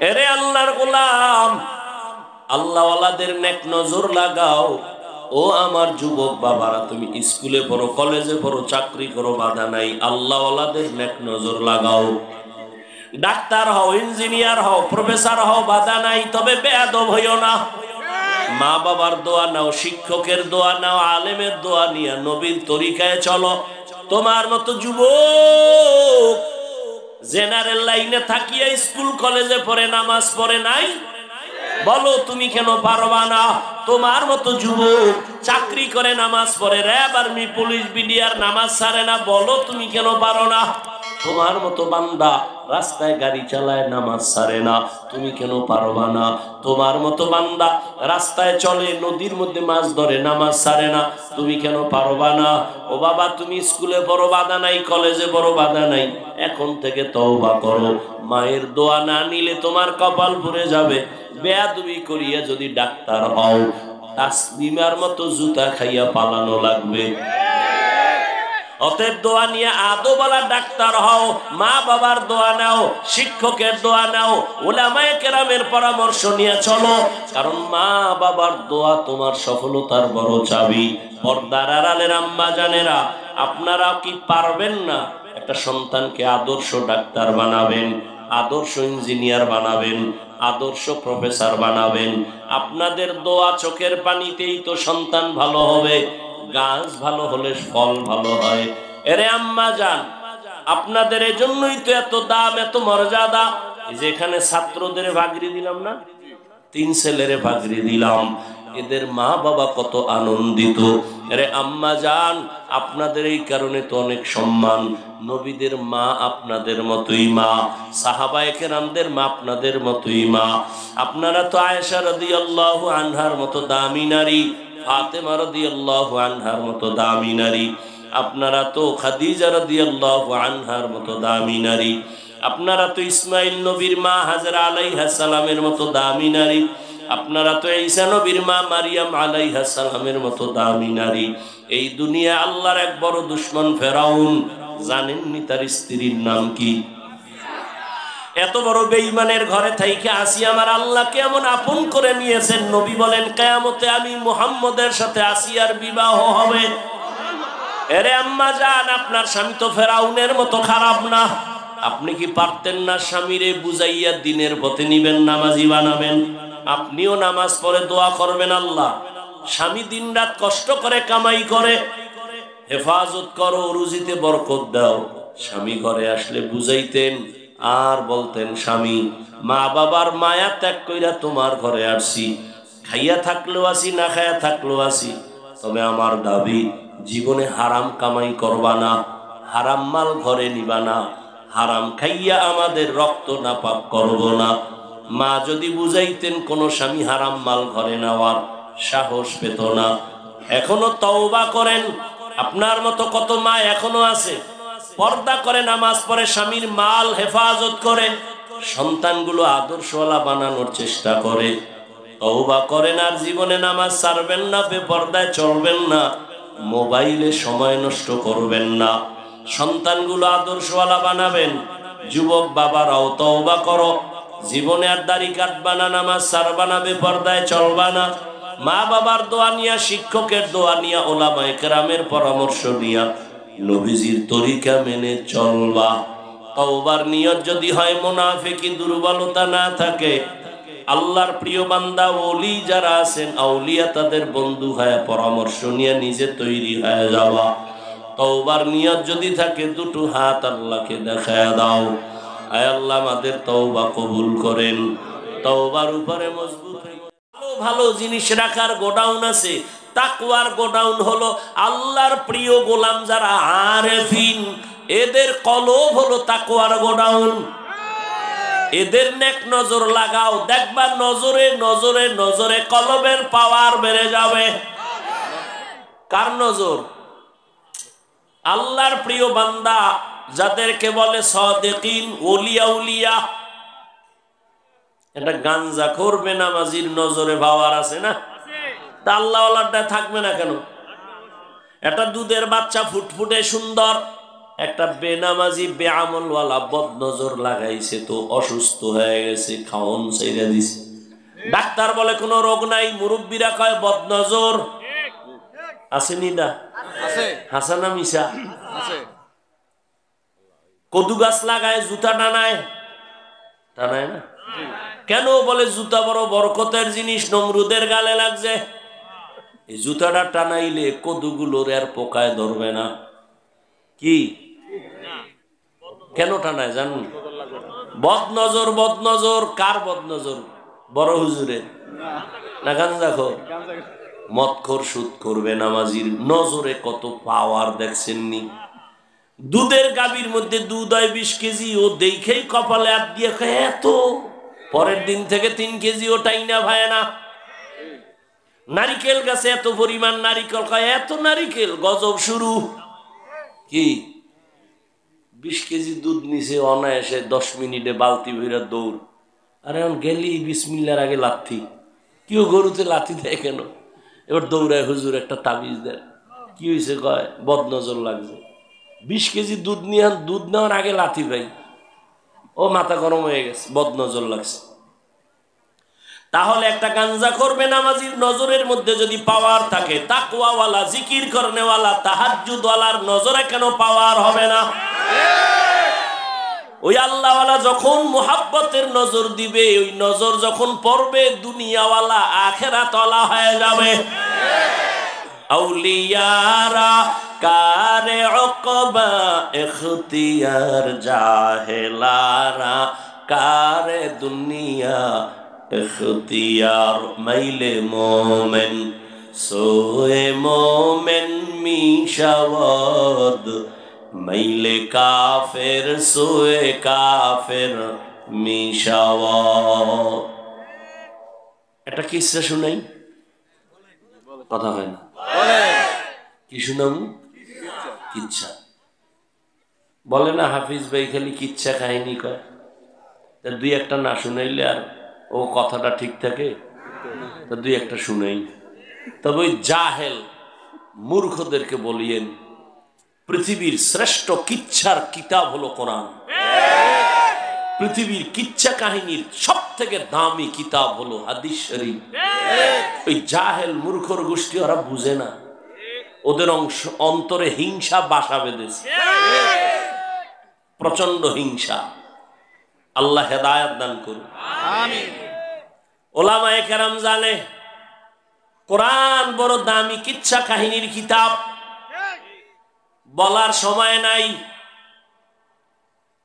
এরে আল্লাহর গোলাম, আল্লাহওয়ালাদের নেক নজর লাগাও। ও আমার যুবক বাবারা, তুমি স্কুলে পড়ো, কলেজে পড়ো, চাকরি করো, বাধা নাই। আল্লাহওয়ালাদের নেক নজর লাগাও। ডাক্তার হও, ইঞ্জিনিয়ার হও, প্রফেসর হও, বাধা নাই। তবে বেয়াদব হইও না। মা বাবার দোয়া নাও, শিক্ষকের দোয়া নাও, আলেমের দোয়া নিয়ে নবীর তরিকায় চলো। তোমার মতো যুবক জেনারেল লাইনে থাকিয়া স্কুল কলেজে পড়ে নামাজ পড়ে নাই, বলো তুমি কেন পারবা না? তোমার মতো যুবক চাকরি করে নামাজ পড়ে, র্যাব, আর্মি, পুলিশ, বিডিআর নামাজ ছাড়ে না, বলো তুমি কেন পারো না? তোমার মতো বান্দা রাস্তায় গাড়ি চালায়, নামাজ ছাড়ে না, তুমি কেন পারবা না? তোমার মতো বান্দা রাস্তায় চলে, নদীর মধ্যে মাছ ধরে, নামাজ ছাড়ে না, তুমি কেন পারবা না? ও বাবা, তুমি স্কুলে পড়ো, বাধা নাই, কলেজে পড়ো, বাধা নাই। এখন থেকে তওবা করো। মায়ের দোয়া না নিলে তোমার কপাল পুড়ে যাবে। বেয়াদবি করিয়া যদি ডাক্তার হও, তাসলিমার মতো জুতা খাইয়া পালানো লাগবে। অতএব দোয়া নিয়ে আদবওয়ালা ডাক্তার হও, মা বাবার দোয়া নাও, শিক্ষকের দোয়া নাও, উলামায়ে কেরামের পরামর্শ নিয়ে চলো। কারণ মা বাবার দোয়া তোমার সফলতার বড় চাবি। পর্দার আড়ালের আম্মা জানেরা, আপনারা কি পারবেন না একটা সন্তানকে আদর্শ ডাক্তার বানাবেন, আদর্শ ইঞ্জিনিয়ার বানাবেন, আদর্শ প্রফেসর বানাবেন? আপনাদের দোয়া চোখের পানিতেই তো সন্তান ভালো হবে। গাছ ভালো হলে ফল ভালো হয়। এরে আম্মা জান, আপনাদের এজন্যই তো এত দাম, এত মর্যাদা। যেখানে ছাত্রদের ভাগরি দিলাম না, 3 ছেলের ভাগরি দিলাম, এদের মা বাবা কত আনন্দিত। আরে আম্মা জান, আপনাদের এই কারণে তো অনেক সম্মান। নবীদের মা আপনাদের মতোই মা, সাহাবায়ে কেরামদের মা আপনাদের মতোই মা। আপনারা তো আয়েশা রাদিয়াল্লাহু আনহার মতো দামি নারী, ফাতেমা রাদিয়াল্লাহু আনহার মতো দামি নারী। আপনারা তো খাদিজা রাদিয়াল্লাহু আনহার মতো দামি নারী। আপনারা তো ইসমাইল নবীর মা হাজরা আলাইহা সালামের মতো দামি নারী। আপনারা তো ঈসা নবীর মা মারিয়াম আলাইহা সালামের মতো দামি নারী। এই দুনিয়া আল্লাহর এক বড় দুশমন ফেরাউন, জানেননি তার স্ত্রীর নাম কি? এত বড় বেঈমানের ঘরে থাইকে আসিয়া আমার আল্লাহকে এমন আপন করে নিয়েছেন। নবী বলেন, কিয়ামতে আমি মুহাম্মদের সাথে আসিয়ার বিবাহ হবে। এরে আম্মা জান, আপনার স্বামী তো ফেরাউনের মতো খারাপ না। আপনি কি পারতেন না স্বামীরে বুঝাইয়া দিনের পথে নিবেন, নামাজি বানাবেন? আপনিও নামাজ পড়ে দোয়া করবেন, আল্লাহ স্বামী দিনরাত কষ্ট করে কামাই করে, হেফাজত করো, রুজিতে বরকত দাও। স্বামী ঘরে আসলে বুঝাইতেন আর বলতেন, স্বামী মা বাবার মায়া ত্যাগ কইরা তোমার ঘরে আসছি, খাইয়া থাকলেও আসি, না খাইয়া থাকলেও আসি, তবে আমার দাবি জীবনে হারাম কামাই করবা না, হারাম মাল ঘরে নিবা না, হারাম খাইয়া আমাদের রক্ত নাপাক করব না। মা যদি বুঝাইতেন, কোন স্বামী হারাম মাল ঘরে নেওয়ার সাহস পেত না। এখনো তওবা করেন। আপনার মতো কত মা এখনো আছে, পর্দা করে নামাজ পড়ে, স্বামীর মাল হেফাজত করে, সন্তানগুলো আদর্শওয়ালা বানানোর চেষ্টা করে। তওবা করেন আর জীবনে নামাজ ছাড়বেন না, বেপর্দায় চলবেন না, মোবাইলে সময় নষ্ট করবেন না, সন্তানগুলো আদর্শওয়ালা বানাবেন। যুবক বাবারাও তওবা করো, জীবনে আর দাড়ি কাটবা না, নামাজ ছাড়বা না, বেপর্দায় চলবা না। মা বাবার দোয়া নিয়া, শিক্ষকের দোয়া নিয়া, উলামায়ে কেরামের পরামর্শ নিয়া নবীজির তরিকা মেনে চলবা। তওবার নিয়ত যদি হয় মুনাফিকি, দুর্বলতা না থাকে, আল্লাহর প্রিয় বান্দা ওলি যারা আছেন, আউলিয়া, তাদের বন্ধু হয়ে পরামর্শ নিয়ে নিজে তৈরি হয়ে যাওয়া। তওবার নিয়ত যদি থাকে, দুটো হাত আল্লাহকে দেখায় দাও, আয় আল্লাহ আমাদের তওবা কবুল করেন। তওবার উপরে মজবুত ভালো ভালো জিনিস রাখার গোডাউন আছে। তাকওয়ার গোডাউন হলো আল্লাহর প্রিয় গোলাম যারা আরেফিন, এদের কলব হলো তাকওয়ার গোডাউন। এদের নেক নজর লাগাও, দেখবা নজরে নজরে নজরে কলবের পাওয়ার বেড়ে যাবে। কার নজর? আল্লাহর প্রিয় বান্দা যাদেরকে বলে সাদিকিন, ওলিয়া উলিয়া। এটা গাঞ্জাখোর বেনামাজির নজরে পাওয়ার আছে না? তা আল্লাহওয়ালাটা থাকবে না কেন? এটা দুধের বাচ্চা ফুটফুটে সুন্দর, একটা বেনামাজি বেআমলওয়ালা বদনজর লাগাইছে, তো অসুস্থ হয়ে গেছে, খাওন ছেড়ে দিছে। ডাক্তার বলে কোনো রোগ নাই, মুরব্বীরা কয় বদনজর। আসেনি না? হাসানা মিশা কদু গাছ লাগায়, জুতা টানায়, টানায় না কেন? বলে জুতা বড় বরকতের জিনিস, নমরুদের গালে লাগছে, এই জুতাটা টানাইলে কদুগুলোর আর পোকায় ধরবে না। কি কেন টানায় জানুন? বদনজর। বদনজর কার বদনজর? বড় হুজুরের না গাঞ্জাখো? মদখোর, সুদখোর, বেনামাজির নজরে কত পাওয়ার দেখছেননি? দুধের গাভীর মধ্যে দুধ হয় 20 কেজি, ও দেখেই কপালে হাত দিয়ে খায় এত, পরের দিন থেকে 3 কেজি ও টাইনা ভায় না। নারিকেল গাছে এত পরিমাণ নারিকেল খায়, এত নারিকেল, গজব শুরু। কি 20 কেজি দুধ নিচে অনায়াসে 10 মিনিটে বালতি ভরে দৌড়। আর এখন গেলি বিসমিল্লার আগে লাথি। কেউ গরুতে লাথি দেয় কেন? এবার দৌড়ায়, হুজুর একটা তাবিজ দেন। কি হয়েছে? কয় বদনজর লাগছে। 20 কেজি দুধ নিয়ে দুধ নেওয়ার আগে লাথি ভাই, ও মাথা গরম হয়ে গেছে, বদনজর লাগছে। তাহলে একটা গাঞ্জা করবে নামাজির নজরের মধ্যে যদি পাওয়ার থাকে, তাকওয়াওয়ালা, জিকির করনেওয়ালা, তাহাজ্জুদওয়ালার নজরে কেন পাওয়ার হবে না? ওই আল্লাহওয়ালা যখন মুহাব্বতের নজর দিবে, ওই নজর যখন পড়বে, দুনিয়াওয়ালা আখিরাতওয়ালা হয়ে যাবে। আউলিয়ারা কারে উকবা ইখতিয়ার, জাহেলারা কারে দুনিয়া ইখতিয়ার। মাইলে মোমেন সোয়ে মোমেন মিশাওয়াদ, মাইলে কাফের সোয়ে কাফের মিশাওয়াদ। একটা কিসসা শুনাই, কথা হয় না? কি শুনাম? কিচ্ছা বলে না হাফিজ ভাই, খালি কিচ্ছা কাহিনী কয়। দুই একটা না শুনাইলে আর ও কথাটা ঠিক থাকে, তা দুই একটা শুনাই। তবে ওই জাহেল মূর্খদেরকে বলিয়েন, পৃথিবীর শ্রেষ্ঠ কিচ্ছার কিতাব হলো কোরআন। পৃথিবীর কিচ্ছা কাহিনীর সব থেকে দামি কিতাব হলো হাদিস শরীফ। ওই জাহেল মূর্খর গোষ্ঠী ওরা বুঝে না, ওদের অন্তরে হিংসা বাসা বেঁধেছে, প্রচন্ড হিংসা। আল্লাহ হেদায়েত দান করুন, আমিন। ওলামায়ে কেরাম জানে কোরআন বড় দামি কিচ্ছা কাহিনীর কিতাব, বলার সময় নাই।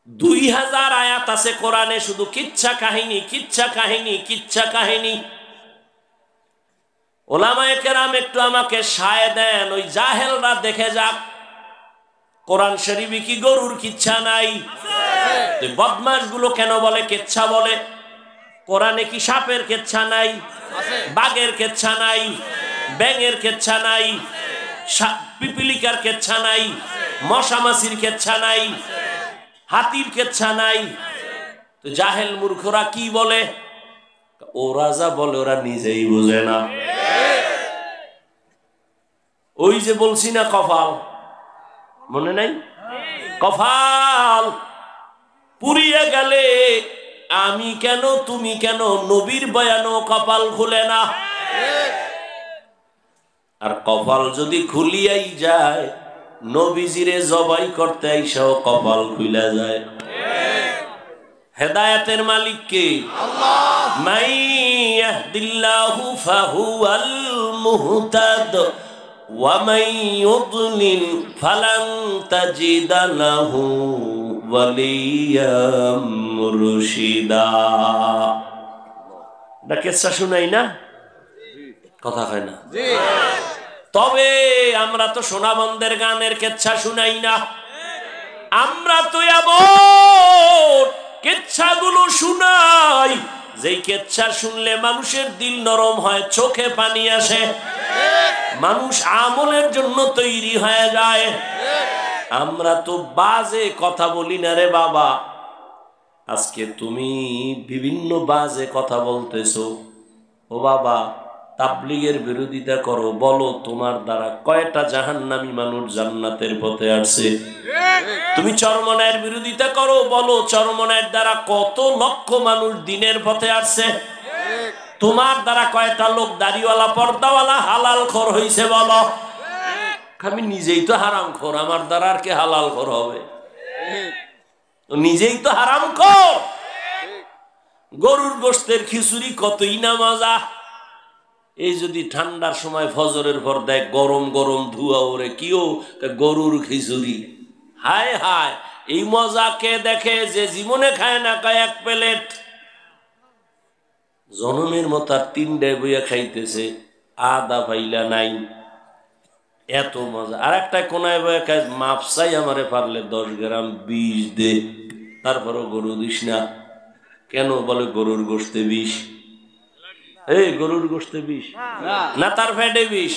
2000 আয়াত আছে কোরআনে শুধু কিচ্ছা কাহিনী, কিচ্ছা কাহিনী, কিচ্ছা কাহিনী। ওলামায়ে কেরাম একটু আমাকে সায় দেন, ওই জাহেলরা দেখে যাক কোরআন শরীফে কি গরুর কিচ্ছা নাই? বদমাশ গুলো কেন বলে কিচ্ছা বলে? কোরআনে কি সাপের কিচ্ছা নাই? বাঘের কিচ্ছা নাই? ব্যাঙের কিচ্ছা নাই? পিপিলিকার কিচ্ছা নাই? মশা মাছির কিচ্ছা নাই? হাতির কিচ্ছা নাই? তো জাহেল মূর্খরা কি বলে? ওরা যা বলে ওরা নিজেই বুঝে না। ওই যে বলছি না কপাল, মনে নাই? কপাল পুড়িয়ে গেলে আমি কেন তুমি কেন, নবীর বয়ানও কপাল খুলে না। আর কপাল যদি খুলিয়াই যায়, নবীজিরে জবাই করতে আইসাও কপাল খুলে যায়। হেদায়েতের মালিক কে? আল্লাহ। মাই ইয়াহদিল্লাহু ফাহুয়াল মুহতাদ ওয়া মাই ইউদ্লিল ফালান তাজিদা লাহু ওয়ালিয়াম মুরশিদা। না কিচ্ছা শুনাই না, কথা হয় না? তবে আমরা তো সোনাবন্দের গানের কিচ্ছা শুনাই না, আমরা তো এমন কিচ্ছাগুলো শুনাই যেই কিচ্ছা শুনলে মানুষের দিল নরম হয়, চোখে পানি আসে, মানুষ আমলের জন্য তৈরি হয়ে যায়। আমরা তো বাজে কথা বলি না রে বাবা। আজকে তুমি বিভিন্ন বাজে কথা বলতেছো, ও বাবা তাবলীগের বিরোধিতা করো, বলো তোমার দ্বারা কয়টা জাহান্নামী মানুষ জান্নাতের পথে আসছে? তুমি চরমনায়ের বিরোধিতা করো, বলো চরমনায়ের দ্বারা কত লক্ষ মানুষ দিনের পথে আসছে, তোমার দ্বারা কয়টা লোক দাড়িওয়ালা পর্দাওয়ালা হালাল খোর হইছে বলো। আমি নিজেই তো হারাম খোর, আমার দ্বারা আর কে হালাল খোর হবে? নিজেই তো হারাম খোর। গরুর গোশতের খিচুড়ি কতই না মজা। এই যদি ঠান্ডার সময় ফজরের পর দেয় গরম গরম ধোঁয়া ওরে, কিও গরুর খিচুড়ি, হায় হায় এই মজা কে দেখে? যে জীবনে খায় না, খায় এক প্লেট। জনমের মতো আর 3টায় বইয়া খাইতেছে, আদা পাইলা নাই, এত মজা। আর একটা কোনায় বইয়া খায়, মাপ চাই আমারে পারলে 10 গ্রাম বিষ দে, তারপরও গরু দিস না। কেন? বলে গরুর গোশতে বিষ। এই গরুর গোশতে বিষ না, তার ফ্যাটে বিষ।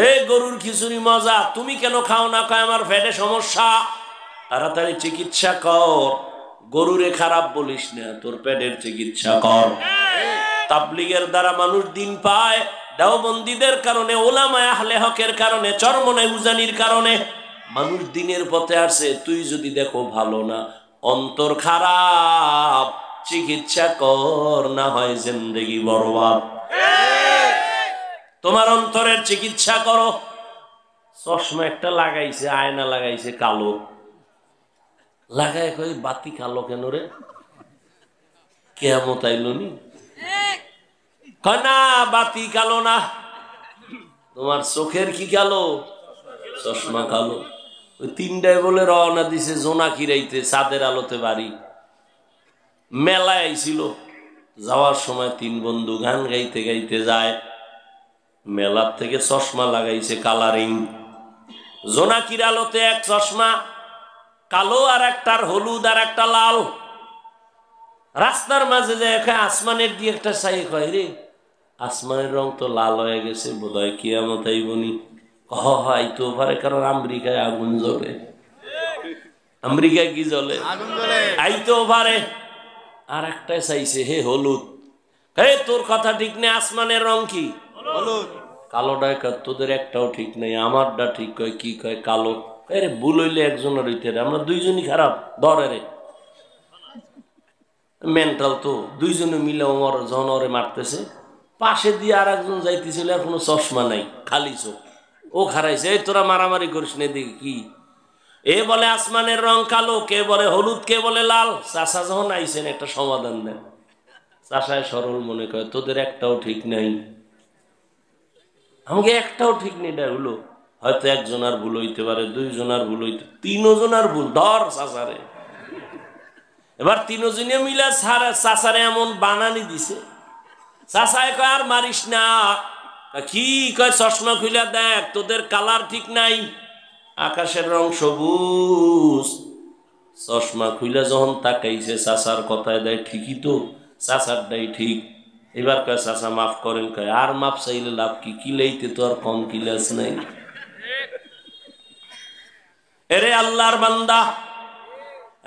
এই গরুর খিচুড়ি মজা, তুমি কেন খাও না? কয় আমার ফ্যাটে সমস্যা। তাড়াতাড়ি চিকিৎসা কর, গরুরে খারাপ বলিস না, তোর পেটের চিকিৎসা কর। তাবলীগের দ্বারা মানুষ দিন পায়, দেওবন্দীদের কারণে, ওলামায়ে আহলে হকের কারণে, চরমনাই উজানির কারণে মানুষ দিনের পথে আসে। তুই যদি দেখো ভালো না, অন্তর খারাপ, চিকিৎসা কর, না হয় জিন্দেগি বরবাদ। তোমার অন্তরের চিকিৎসা করো। চশমা একটা লাগাইছে, আয়না লাগাইছে কালো, লাগায় কই বাতি কালো কেন রে? কিয়ামত আইলো নি? কয় না বাতি কালো না, তোমার চোখের কি কালো? চশমা কালো। ওই 3টায় বলে রওনা দিছে জোনাকিরাইতে, চাঁদের আলোতে বাড়ি। মেলায় আইছিল, যাওয়ার সময় 3 বন্ধু গান গাইতে গাইতে যায়, মেলার থেকে চশমা লাগাইছে কালারিং। জোনাকির আলোতে এক চশমা কালো, আর একটার হলুদ, আর একটা লাল। রাস্তার মাঝে যায় আসমানের দিয়ে একটা চাই, কয় রে আসমানের রং তো লাল হয়ে গেছে, বোধহয় কিয়ামত আইবনি। আইতো পারে, কারণ আমেরিকায় আগুন জ্বলে। আমেরিকায় কি জ্বলে? আইতো পারে। আর একটা চাইছে হে হলুদ। হে তোর কথা ঠিক নেই, আসমানের রং কি? হলুদ। কালোটা তোদের একটাও ঠিক নেই, আমারটা ঠিক। কয় কি? কয় কালো। রে ভুল হইলে একজনের হইতে, আমরা 2জনই খারাপ, ধরে রে মেন্টাল তো। 2জনে মিলে ওমর জনরে মারতেছে, পাশে দিয়ে আর একজন যাইতেছিল, আর কোনো চশমা নাই, খালি চোখ। ও খারাইছে, এই তোরা মারামারি করিস না, দেখি কি। এ বলে আসমানের রং কালো, কে বলে হলুদ, কে বলে লাল। চাষা যখন আইসেন একটা সমাধান দেন। চাষায় সরল মনে করে তোদের একটাও ঠিক নাই, আমাকে একটাও ঠিক নেই। এটা হলো হয়তো একজনার ভুল হইতে পারে, 2জনার ভুল হইতে, 3জনার ভুল। ধর চাষারে। এবার 3জনে মিলে চাষারে এমন বানানি দিছে, চাষায় কয় আর মারিস না। কি? কয় চশমা খুলে দেখ, তোদের কালার ঠিক নাই। আকাশের রং সবুজ। চশমা খুলে যখন তাকাইছে, চাষার কথায় দেয় ঠিকই তো, চাষারটাই ঠিক। এবার কয় চাষা মাফ করেন। কয় আর মাফ চাইলে লাভ কি? কিলাইতে তো আর কম কিলাস নাই। এরে আল্লাহর বান্দা,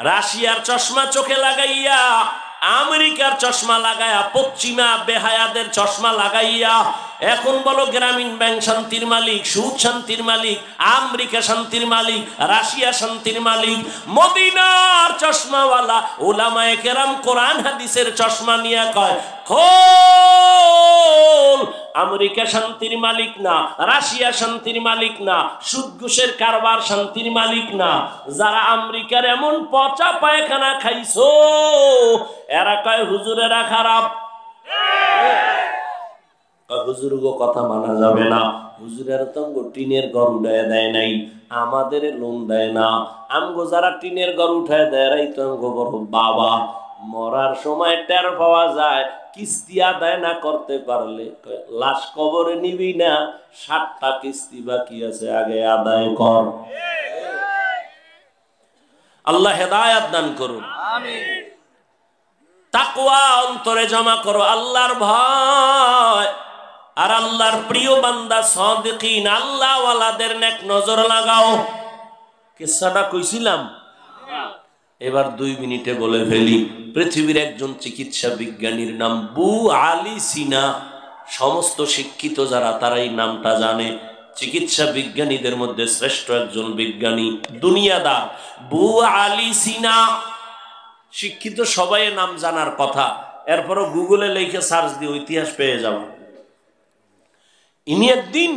রাশিয়ার চশমা চোখে লাগাইয়া, আমেরিকার চশমা লাগাইয়া, পশ্চিমা বেহায়াদের চশমা লাগাইয়া এখন বলো গ্রামীণ ব্যাংক শান্তির মালিক, সুদ শান্তির মালিক, আমেরিকা শান্তির মালিক, রাশিয়া শান্তির মালিক। মদিনার চশমাওয়ালা উলামায়ে কেরাম কোরআন হাদিসের চশমা নিয়ে কয় খোল, আমেরিকা শান্তির মালিক না, রাশিয়া শান্তির মালিক না, সুদ ঘুষের কারবার শান্তির মালিক না। যারা আমেরিকার এমন পচা পায়খানা খাইছো, এরা কয় হুজুরেরা খারাপ। হুজুর গো কথা মানা যাবে না, হুজুরের তো টিনের ঘর উঠায় দেয় নাই, আমাদের লোন দেয় না। আমগো যারা টিনের ঘর উঠায় দেয়, এরাই তো আমগো বড় বাবা। মরার সময় টের পাওয়া যায়, কিস্তি আদায় না করতে পারলে লাশ কবরে নিবি না, 7টা কিস্তি বাকি আছে, আগে আদায় কর। আল্লাহ হেদায়েত দান করুন, আমিন। তাকওয়া অন্তরে জমা করো, আল্লাহর ভয়। আর আল্লাহর প্রিয় বান্দা সাদিকিন, আল্লাহ ওয়ালাদের নেক নজর লাগাও। কিসসাটা কইছিলাম, এবার 2 মিনিটে বলে ফেলি। পৃথিবীর একজন চিকিৎসা বিজ্ঞানীর নাম বু আলী সিনা। সমস্ত শিক্ষিত যারা, তারা এই নামটা জানে। চিকিৎসা বিজ্ঞানীদের মধ্যে শ্রেষ্ঠ একজন বিজ্ঞানী, দুনিয়াদার বু আলী সিনা। শিক্ষিত সবাই নাম জানার কথা, এরপরও গুগলে লিখে সার্চ দিয়ে ইতিহাস পেয়ে যাব। ইনি একদিন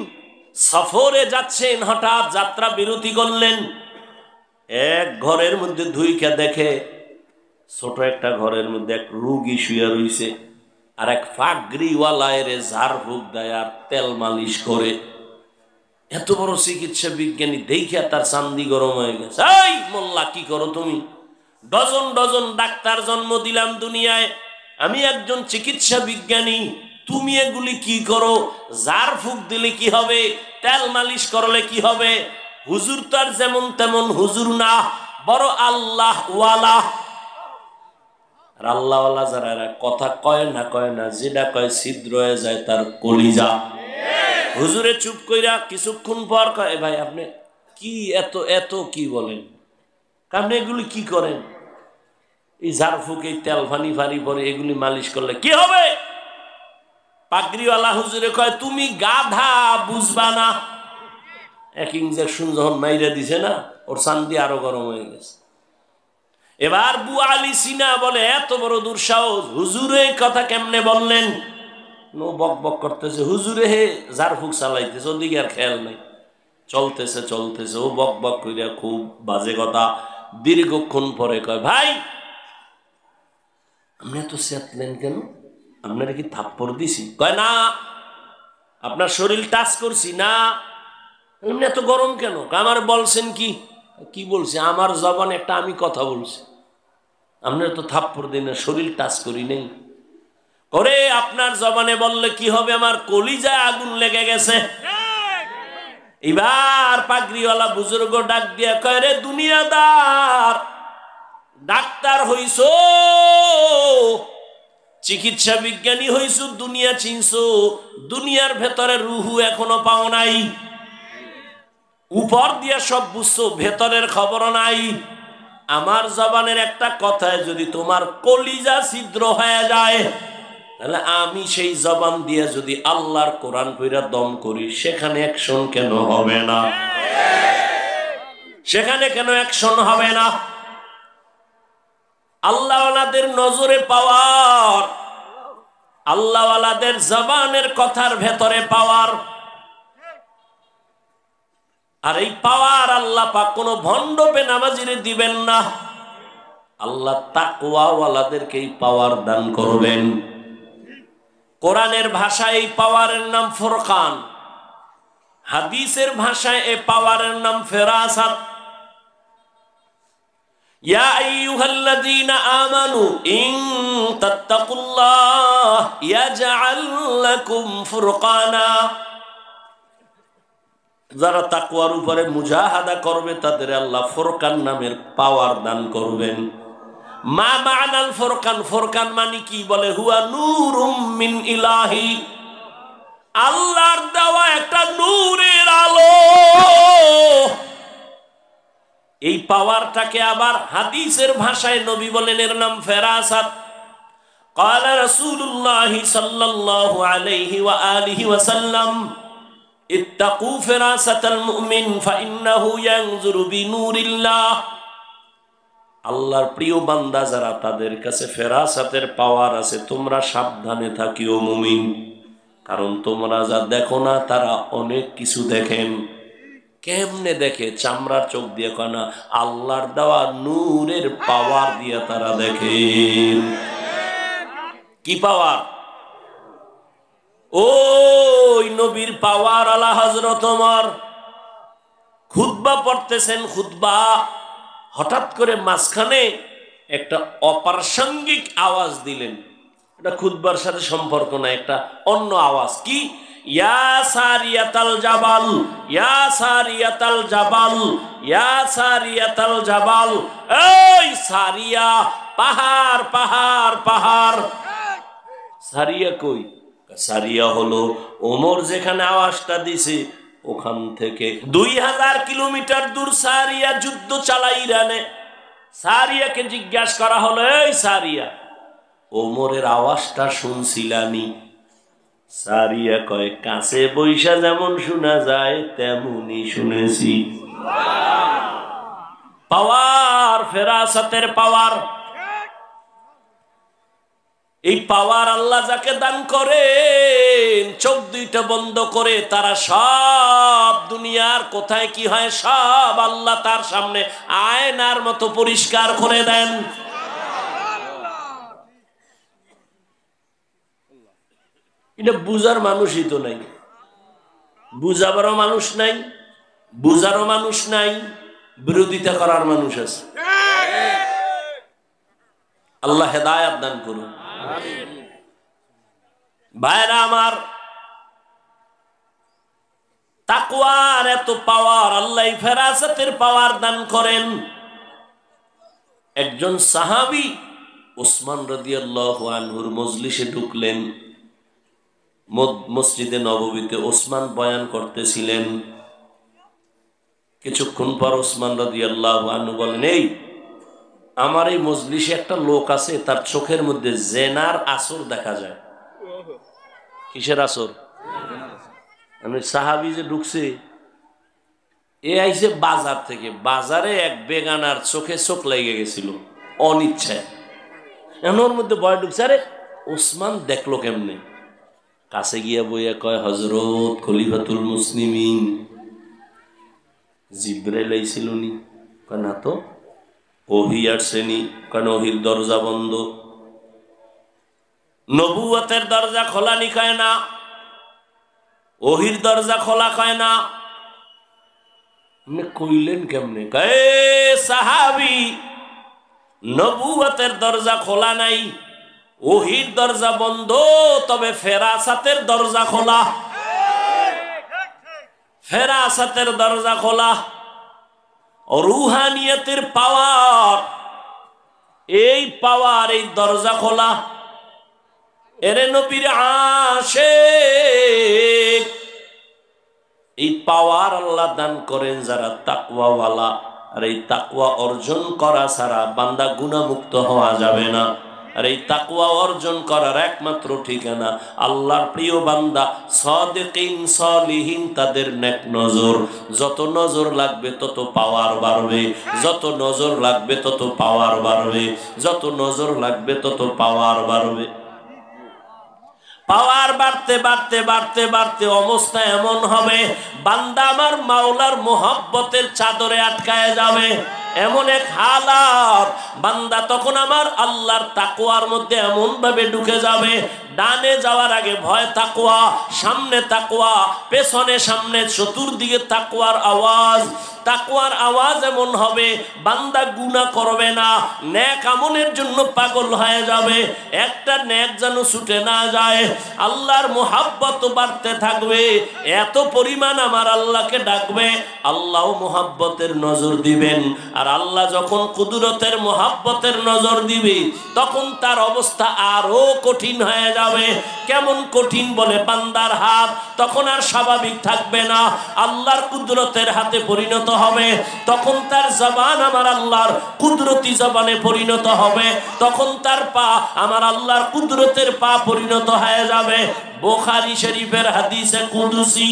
সফরে যাচ্ছেন, হঠাৎ যাত্রা বিরতি করলেন। এক ঘরের মধ্যে ধুইকা দেখে ছোট একটা ঘরের মধ্যে এক রোগী শুয়ে রইছে, আর এক পাগড়িওয়ালা এর ঝাড় ফুঁক দেয় আর তেল মালিশ করে। এত বড় চিকিৎসা বিজ্ঞানী দেখে তার চান্দি গরম হয়ে গেছে। এই মোল্লা, কি করো তুমি? ডজন ডজন ডাক্তার জন্ম দিলাম দুনিয়ায়, আমি একজন চিকিৎসা বিজ্ঞানী, তুমি এগুলি কি করো? ঝাড় ফুঁক দিলে কি হবে? তেল মালিশ করলে কি হবে? হুজুর তার যেমন তেমন হুজুর না, বড় আল্লাহ ওয়ালা। আর আল্লাহ ওয়ালা যারা কথা কয় না, যেটা কয় ছিদ্র হয়ে যায় তার কলিজা। হুজুরে চুপ কইরা কিছুক্ষণ পর কয়, ভাই আপনি কি এত এত কি বলেন? আপনি এগুলি কি করেন? এই ঝাড় ফুঁক, এই তেল ফানি ফানি পরে এগুলি মালিশ করলে কি হবে? পাগড়িওয়ালা হুজুরে কয়, তুমি গাধা, বুঝবা না। এক ইঞ্জেকশন যখন মাইরা দিছে না, ওর চান্দি আরো গরম হয়ে গেছে। এবার বু আলী সিনা বলে, এত বড় দুঃসাহস, হুজুরে কথা কেমনে বললেন? নো বক বক করতেছে, হুজুরে হে ঝাড় ফুঁক চালাইতেছে, ওদিকে আর খেয়াল নাই, চলতেছে। ও বক বক কইরা খুব বাজে কথা। দীর্ঘক্ষণ পরে কয়, ভাই আপনি এত চেতলেন কেন? আপনারা কি থাপ্পড় দিছি? কয় না, আপনার শরীর টাচ করছি না। এমনি এত গরম কেন? আমার বলছেন কি? কি বলছি? আমার জবান একটা আমি কথা বলছি, আপনারা তো থাপ্পড় দিন না, শরীর টাচ করি নেই। করে আপনার জবানে বললে কি হবে? আমার কলিজায় আগুন লেগে গেছে। এবার পাগড়িওয়ালা বুজুর্গ ডাক দিয়া কয়, রে দুনিয়াদার, ডাক্তার হইছো, চিকিৎসা বিজ্ঞানী হইছো, দুনিয়া চিনছো, দুনিয়ার ভেতরে রুহু এখনো পাও নাই। উপর দিয়া সব বুঝছো, ভেতরের খবর নাই। আমার জবানের একটা কথায় যদি তোমার কলিজা ছিদ্র হয়ে যায়, তাহলে আমি সেই জবান দিয়ে যদি আল্লাহর কোরআন পড়া দম করি, সেখানে অ্যাকশন কেন হবে না? সেখানে কেন অ্যাকশন হবে না? আল্লাহওয়ালাদের নজরে পাওয়ার, আল্লাহওয়ালাদের জবানের কথার ভেতরে পাওয়ার। আর এই পাওয়ার আল্লাহ পাক কোনো ভণ্ড বেনামাজিরে দিবেন না। আল্লাহ তাকওয়াওয়ালাদেরকে এই পাওয়ার দান করবেন। কোরআনের ভাষায় এই পাওয়ারের নাম ফুরকান, হাদিসের ভাষায় এই পাওয়ারের নাম ফেরাসাত। ইয়া আইয়ুহাল্লাযীনা আমানু ইন তাত্তাকুল্লাহ ইয়াজআল লাকুম ফুরকানা। যারা তাকওয়ার উপরে মুজাহাদা করবে তাদের আল্লাহ ফুরকান নামের পাওয়ার দান করবেন। মা মা'নাল ফুরকান, ফুরকান মানে কি? বলে হুয়া নূরুম মিন ইলাহি, আল্লাহর দেওয়া একটা নূরের আলো। এই পাওয়ারটাকে আবার হাদিসের ভাষায় নবী বলেন এর নাম ফেরাসাত। ক্বালা রাসূলুল্লাহ সাল্লাল্লাহু আলাইহি ওয়া আলিহি ওয়াসাল্লাম, ইত্তাকু ফিরাসাতাল মুমিন ফাইন্নাহু ইয়ানজুরু বিনূরিল্লাহ। আল্লাহর প্রিয় বান্দা যারা, তাদের কাছে ফেরাসাতের পাওয়ার আছে, তোমরা সাবধানে থাকিও মুমিন, কারণ তোমরা যা দেখো না তারা অনেক কিছু দেখেন। কেমনে দেখে? চামড়ার চোখ দিয়ে কয় না, আল্লাহর দেওয়া নূরের পাওয়ার দিয়ে তারা দেখেন। কি পাওয়ার? ওই নবীর পাওয়ার। আলা হযরত ওমর খুতবা পড়তেছেন, খুতবা, হঠাৎ করে মাঝখানে একটা অপ্রাসঙ্গিক আওয়াজ দিলেন। এটা খুতবার সাথে সম্পর্ক না, একটা অন্য আওয়াজ। কি? ইয়া সারিয়াতাল জাবাল, ইয়া সারিয়াতাল জাবাল, ইয়া সারিয়াতাল জাবাল। এই সারিয়া, পাহাড় পাহাড় পাহাড়। সারিয়া কই? সারিয়া হলো ওমর যেখানে আওয়াজটা দিছে ওখান থেকে 2000 কিলোমিটার দূর সারিয়া যুদ্ধ চালাই ইরানে। সারিয়াকে জিজ্ঞাসা করা হলো, এই সারিয়া, ওমরের আওয়াজটা শুনছিলানি? সারিয়া কয় কাছে বৈশা যেমন শোনা যায় তেমনি শুনেছি। পাওয়ার, ফেরাসতের পাওয়ার, এই পাওয়ার আল্লাহ যাকে দান করেন, চোখ দুইটা বন্ধ করে তারা সব দুনিয়ার কোথায় কি হয় সব আল্লাহ তার সামনে আয়নার মতো পরিষ্কার করে দেন। এটা বুঝার মানুষই তো নাই, বুঝাবারও মানুষ নাই, বুঝারও মানুষ নাই, বিরোধিতা করার মানুষ আছে। আল্লাহ হেদায়েত দান করুন। ভাইরা আমার, তাকওয়ার এত পাওয়ার, আল্লাহ ফেরাসতের পাওয়ার দান করেন। একজন সাহাবী ওসমান রাদিয়াল্লাহু আনহুর মজলিসে ঢুকলেন। মসজিদে নববীতে ওসমান বয়ান করতেছিলেন। কিছুক্ষণ পর ওসমান রাদিয়াল্লাহু আনহু বলেন, এই আমার এই মজলিসে একটা লোক আছে, তার চোখের মধ্যে জেনার আসর দেখা যায়। কিসের আসর? আমি সাহাবী যে ঢুকছে, এ আইছে বাজার থেকে, বাজারে এক বেগানার চোখে চোখ লেগে গেছিল অনিচ্ছায়। এখন ওর মধ্যে ভয় ঢুকছে। আরে ওসমান দেখলো কেমনে? কাছে গিয়া বইয়া কয়, হযরত খলিফাতুল মুসলিমিন, জিবরাইল আইছিল নি? কয় না তো। ওহী আসেনি? কারণ ওহীর দরজা বন্ধ। নবুয়তের দরজা খোলা নি? কয় না। ওহীর দরজা খোলা? কয় না। কইলেন কেমনে? কয় সাহাবী, নবুয়তের দরজা খোলা নাই, ওহীর দরজা বন্ধ, তবে ফেরাসাতের দরজা খোলা। ফেরাসাতের দরজা খোলা। রুহানিয়তের পাওয়ার, এই পাওয়ার, এই দরজা খোলা। এরে নবীর আশিক, এই পাওয়ার আল্লাহ দান করেন যারা তাকওয়াওয়ালা। আর এই তাকওয়া অর্জন করা ছাড়া বান্দা গুনাহমুক্ত হওয়া যাবে না। আর এই তাকওয়া অর্জন করার একমাত্র ঠিকানা আল্লাহর প্রিয় বান্দা সাদিকিন সালিহিন, তাদের নেক নজর। যত নজর লাগবে তত পাওয়ার বাড়বে, যত নজর লাগবে তত পাওয়ার বাড়বে, যত নজর লাগবে তত পাওয়ার বাড়বে। পাওয়ার বাড়তে বাড়তে বাড়তে বাড়তে অবস্থা এমন হবে, বান্দা আমার মাওলার মোহাব্বতের চাদরে আটকায় যাবে। এমন এক হালাত, বান্দা তখন আমার আল্লাহর তাকওয়ার মধ্যে এমন ভাবে ঢুকে যাবে, ডানে যাওয়ার আগে ভয় তাকওয়া, সামনে তাকওয়া, পেছনে সামনে চতুর্দিকে তাকওয়ার আওয়াজ। তাকওয়ার আওয়াজ এমন হবে, বান্দা গুনাহ করবে না, নেক আমলের জন্য পাগল হয়ে যাবে। একটা নেক যেন ছুটে না যায়। আল্লাহর মোহাব্বত বাড়তে থাকবে, এত পরিমাণ আমার আল্লাহকে ডাকবে, আল্লাহ মোহাব্বতের নজর দিবেন। আর আল্লাহ যখন কুদরতের মোহাব্বতের নজর দিবে, তখন তার অবস্থা আরো কঠিন হয়ে যাবে। কেমন কঠিন? বলে বান্দার হাত তখন আর স্বাভাবিক থাকবে না, আল্লাহর কুদরতের হাতে পরিণত হবে। তখন তার জবান আমার আল্লাহর কুদরতি জবানে পরিণত হবে। তখন তার পা আমার আল্লাহর কুদরতের পা পরিণত হয়ে যাবে। বুখারী শরীফের হাদিসে কুদসি।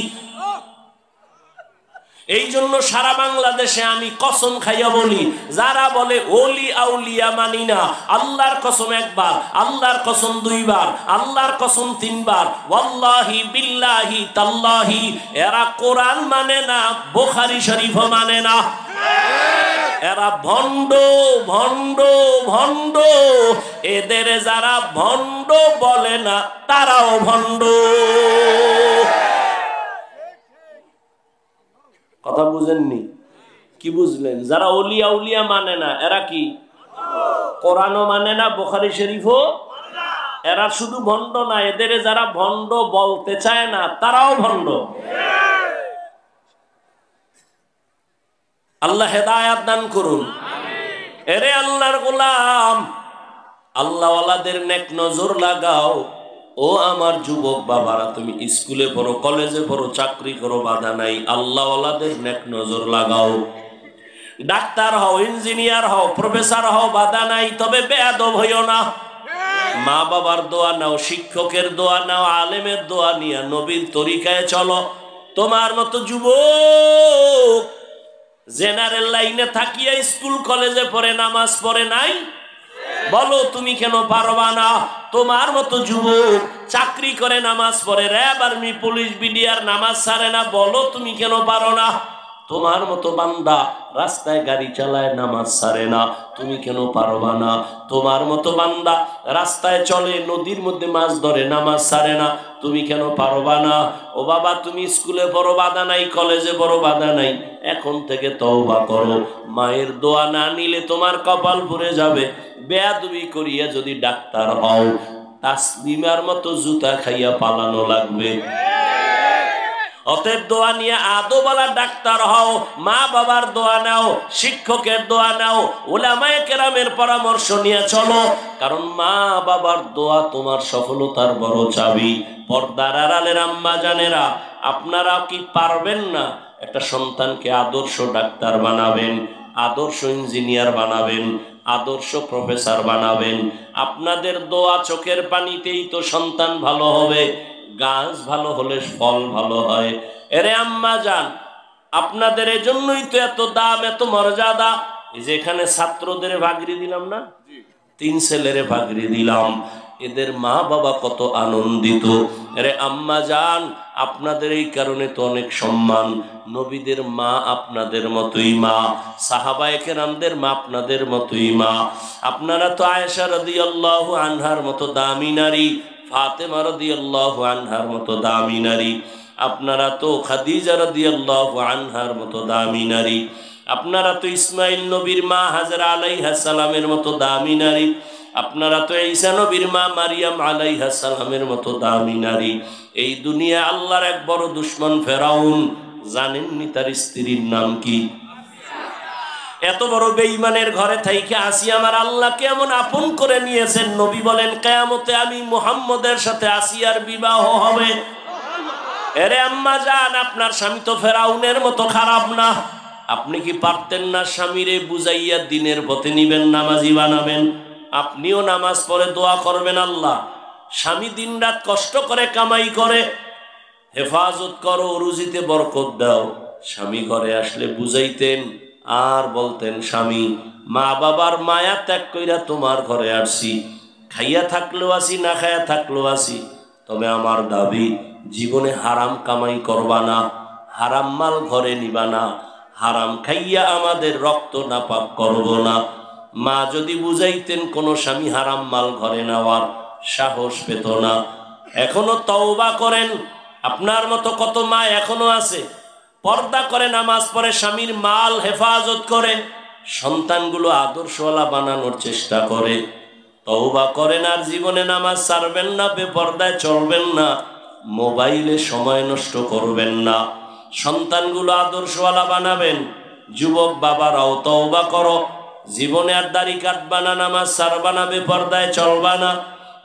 এই জন্য সারা বাংলাদেশে আমি কসম খাইয়া বলি, যারা বলে ওলি আউলিয়া মানি না, আল্লাহর কসম একবার, আল্লাহর কসম দুইবার, আল্লাহর কসম তিনবার, ওয়াল্লাহি বিল্লাহি তাল্লাহি, এরা কোরআন মানে না, বুখারী শরীফও মানে না। এরা ভণ্ড ভণ্ড ভণ্ড। এদের যারা ভণ্ড বলে না, তারাও ভণ্ড। কথা বুঝেননি? কি বুঝলেন? যারা ওলিয়া উলিয়া মানে না, এরা কি? কোরআনও মানে না, বুখারী শরীফও। এরা শুধু ভণ্ড না, এদের যারা ভণ্ড বলতে চায় না, তারাও ভণ্ড। আল্লাহ হেদায়েত দান করুন। এরে আল্লাহর গোলাম, আল্লাহওয়ালাদের নেক নজর লাগাও। ও আমার যুবক বাবারা, তুমি স্কুলে পড়ো, কলেজে পড়ো, চাকরি করো, বাধা নাই, আল্লাহওয়ালাদের নেক নজর লাগাও। ডাক্তার হও, ইঞ্জিনিয়ার হও, প্রফেসর হও, বাধা নাই, তবে বেয়াদব হইও না। মা বাবার দোয়া নাও, শিক্ষকের দোয়া নাও, আলেমের দোয়া নিয়ে নবীর তরিকায় চলো। তোমার মতো যুবক জেনারেল লাইনে থাকিয়া স্কুল কলেজে পড়ে নামাজ পড়ে নাই, বলো তুমি কেন পারবা না? তোমার মতো যুবক চাকরি করে নামাজ পড়ে, র্যাব আর্মি পুলিশ বিডিআর নামাজ ছাড়ে না, বলো তুমি কেন পারো না? তোমার মতো বান্দা রাস্তায় গাড়ি চালায় নামাজ ছাড়ে না, তুমি কেন পারবা না? তোমার মতো বান্দা রাস্তায় চলে, নদীর মধ্যে মাছ ধরে, নামাজ ছাড়ে না, তুমি কেন পারবা না? ও বাবা, তুমি স্কুলে বড় বাধা নাই, কলেজে বড় বাধা নাই, এখন থেকে তওবা করো। মায়ের দোয়া না নিলে তোমার কপাল পুড়ে যাবে। বেয়াদবি করিয়া যদি ডাক্তার হও, তাসলিমার মতো জুতা খাইয়া পালানো লাগবে। অতএব দোয়া নিয়ে আদোওয়ালা ডাক্তার হও, মা বাবার দোয়া নাও, শিক্ষকের দোয়া নাও, উলামায়ে কেরামের পরামর্শ নিয়ে চলো। কারণ মা বাবার দোয়া তোমার সফলতার বড় চাবি। পর্দার আড়ালের আম্মা জানেরা, আপনারা কি পারবেন না একটা সন্তানকে আদর্শ ডাক্তার বানাবেন, আদর্শ ইঞ্জিনিয়ার বানাবেন, আদর্শ প্রফেসর বানাবেন? আপনাদের দোয়া চোখের পানিতেই তো সন্তান ভালো হবে। গাছ ভালো হলে ফল ভালো হয়। এরে আম্মা জান, আপনাদের এজন্যই তো এত দাম, এত মর্যাদা। এই যে এখানে ছাত্রদের ভাগরি দিলাম না, 3 ছেলেরে ভাগরি দিলাম, এদের মা বাবা কত আনন্দিত। আরে আম্মা জান, আপনাদের এই কারণে তো অনেক সম্মান। নবীদের মা আপনাদের মতোই মা, সাহাবায়ে কেরামদের মা আপনাদের মতোই মা। আপনারা তো আয়েশা রাদিয়াল্লাহু আনহার মতো দামি নারী, ফাতেমা রাদিয়াল্লাহু আনহার মতো দামি নারী, আপনারা তো খাদিজা রাদিয়াল্লাহু আনহার মতো দামি নারী, আপনারা তো ইসমাইল নবীর মা হাজরা আলাইহিস সালামের মতো দামি নারী, আপনারা তো ঈসা নবীর মা মারিয়াম আলাইহিস সালামের মতো দামি নারী। এই দুনিয়া আল্লাহর এক বড় দুশমন ফেরাউন, জানেননি তার স্ত্রীর নাম কি? এত বড় বেঈমানের ঘরে থাইকে আসিয়া আমার আল্লাহ কেমন আপন করে নিয়েছেন। নবী বলেন, কিয়ামতে আমি মুহাম্মদের সাথে আসিয়ার বিবাহ হবে। এরে আম্মা জান, আপনার স্বামী তো ফেরাউনের মতো খারাপ না। আপনি কি পারতেন না স্বামীরে বুঝাইয়া দিনের পথে নিবেন, নামাজি বানাবেন? আপনিও নামাজ পড়ে দোয়া করবেন, আল্লাহ স্বামী দিনরাত কষ্ট করে কামাই করে, হেফাজত করো, রুজিতে বরকত দাও। স্বামী ঘরে আসলে বুঝাইতেন আর বলতেন, স্বামী মা বাবার মায়া ত্যাগ কইরা তোমার ঘরে আসছি, খাইয়া থাকলেও আসি, না খাইয়া থাকলেও আসি, তবে আমার দাবি জীবনে হারাম কামাই করবা না, হারাম মাল ঘরে নিবা না, হারাম খাইয়া আমাদের রক্ত নাপাক করব না। মা যদি বুঝাইতেন, কোন স্বামী হারাম মাল ঘরে নেওয়ার সাহস পেত না। এখনো তওবা করেন। আপনার মতো কত মা এখনো আছে, পর্দা করে নামাজ পড়ে, স্বামীর মাল হেফাজত করে, সন্তানগুলো আদর্শওয়ালা বানানোর চেষ্টা করে। তওবা করেন আর জীবনে নামাজ ছাড়বেন না, বেপর্দায় চলবেন না, মোবাইলে সময় নষ্ট করবেন না, সন্তানগুলো আদর্শওয়ালা বানাবেন। যুবক বাবারাও তওবা করো, জীবনে আর দাড়ি কাটবা না, নামাজ ছাড়বা না, বেপর্দায় চলবা না।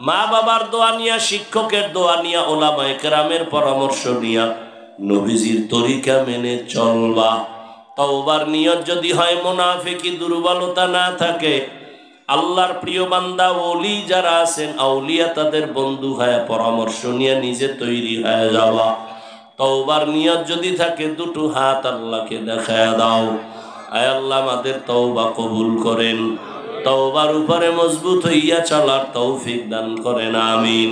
মা বাবার দোয়া নিয়া, শিক্ষকের দোয়া নিয়া, উলামায়ে কেরামের পরামর্শ নিয়া নবীজির তরিকা মেনে চলবা। তওবার নিয়ত যদি হয়, মুনাফিকি দুর্বলতা না থাকে, আল্লাহর প্রিয় বান্দা ওলি যারা আছেন, আউলিয়া, তাদের বন্ধু হয়ে পরামর্শ নিয়ে নিজে তৈরি হয়ে যাওয়া। তওবার নিয়ত যদি থাকে, দুটো হাত আল্লাহকে দেখায় দাও, আয় আল্লাহ আমাদের তওবা কবুল করেন, তওবার উপরে মজবুত হইয়া চলার তৌফিক দান করেন, আমিন।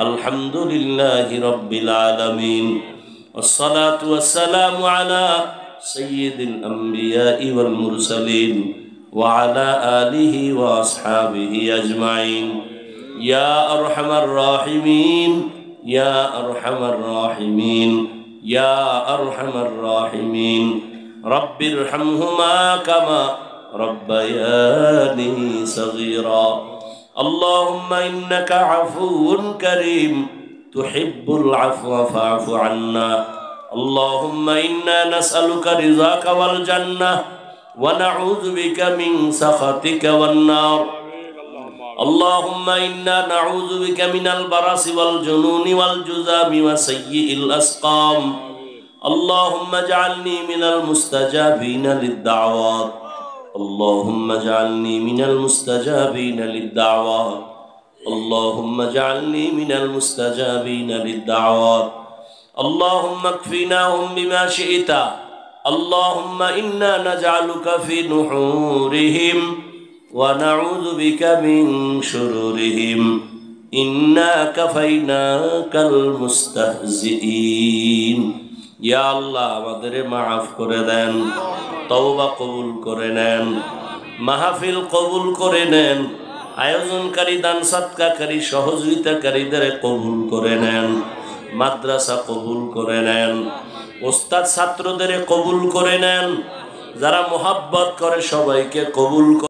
আলহামদুলিল্লাহি রাব্বিল আলামিন, والصلاة والسلام على سيد الأنبياء والمرسلين وعلى آله وأصحابه أجمعين يا أرحم الراحمين يا أرحم الراحمين يا أرحم الراحمين رب ارحمهما كما ربياني صغيرا اللهم إنك عفو كريم تحب العفو فاعف عنا اللهم إنا نسألك رضاك والجنة ونعوذ بك من سخطك والنار اللهم إنا نعوذ بك من البرص والجنون والجذام وسيء الأسقام اللهم اجعلني من المستجابين للدعوات اللهم اجعلني من المستجابين للدعوات اللهم اجعلني من المستجابين للدعوات اللهم اكفناهم بما شئت اللهم إنا نجعلك في نحورهم ونعوذ بك من شرورهم إنا كفيناك المستهزئين يا الله আমাদের মাফ করে দেন তওবা কবুল করে নেন মাহফিল কবুল করে নেন আয়োজনকারী দান সদকাকারী সহযোগিতাকারীদের কবুল করে নেন মাদ্রাসা কবুল করে নেন ওস্তাদ ছাত্রদের কবুল করে নেন যারা মোহাব্বত করে সবাইকে কবুল